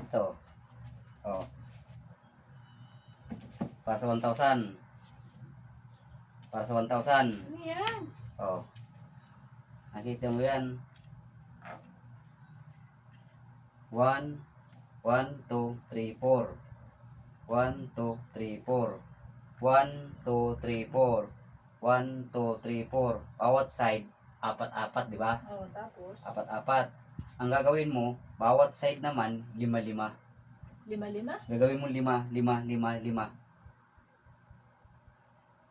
Ito. Oh. Para sa 1,000. Para sa 1,000. Ano yan? Oh. Nakita mo yan. 1, 1, 2, 3, 4. 1, 2, 3, 4. 1, 2, 3, 4. 1, 2, 3, 4. Bawat side, apat-apat, di ba? Oh, tapos? Apat-apat. Ang gagawin mo, bawat side naman, 5-5. 5-5? Gagawin mo 5, 5, 5, 5.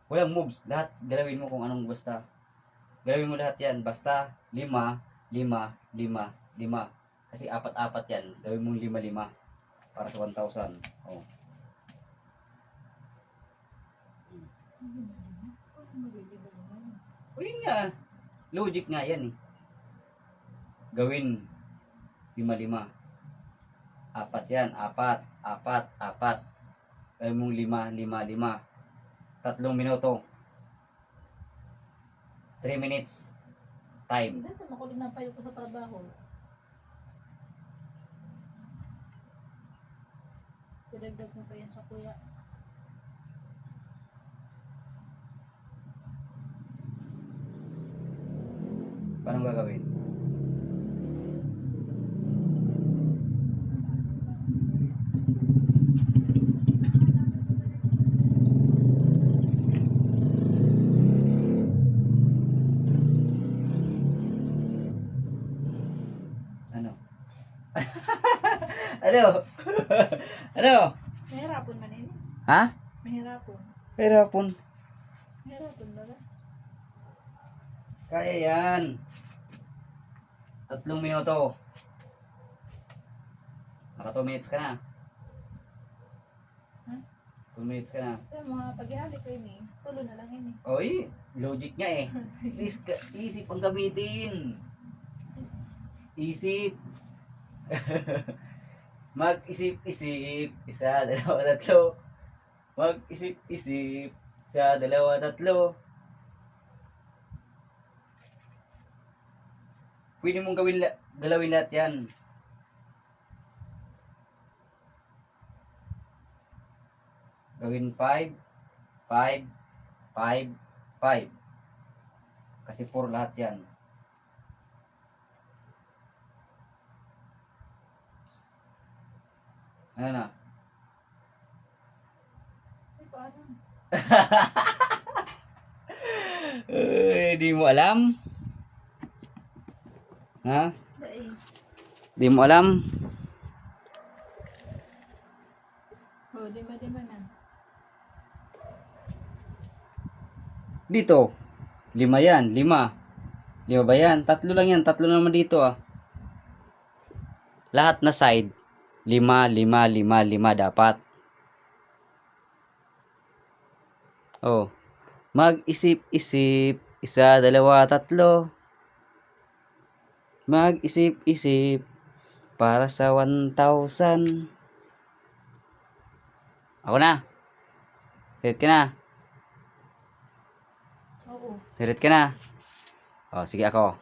Walang moves. Lahat, galawin mo kung anong basta. Galawin mo lahat yan. Basta 5, 5, 5, 5. Kasi apat-apat yan. Gawin mo 5-5. Para sa 1,000. Oh. O yun nga. Logic nga yan eh. Gawin 5-5. Apat yan. Apat, apat, apat. Gawin mong 5, 5, 5. 3 minuto. 3 minutes. Time. Dito, makulit na payo ko sa trabaho. Pinagdag mo pa yan sa kuya. Paano gagawin? Ano? Ano? Ano? Mahirapon man yun. Ha? Mahirapon. Hirapon. Mahirapon ba ba? Kaya yan. 3 minuto. Naka 2 minutes ka na. Ha? 2 minutes ka na. Yung mga paghihali ko yun eh. Tulo na lang yun eh. Oy, logic nga eh. Please, isip ang gamitin. Isip. Mag-isip-isip. 1, 2, 3. Mag-isip-isip. 1, 2, 3. Pwede mong galawin lahat yan. Gawin 5, 5, 5, 5. Kasi 4 lahat yan. Ano na? Ay, paano? Di mo alam? Ha? Dahil. Di mo alam? Oh, lima na. Dito. 5 yan. 5. 5 ba yan? 3 lang yan. 3 naman dito ah. Lahat na side. 5, 5, 5, 5 dapat. Oh. Mag-isip-isip. 1, 2, 3. Mag-isip-isip. Para sa 1,000. Ako na. Hit ka na. Oo. Hit ka na. Oh, sige ako.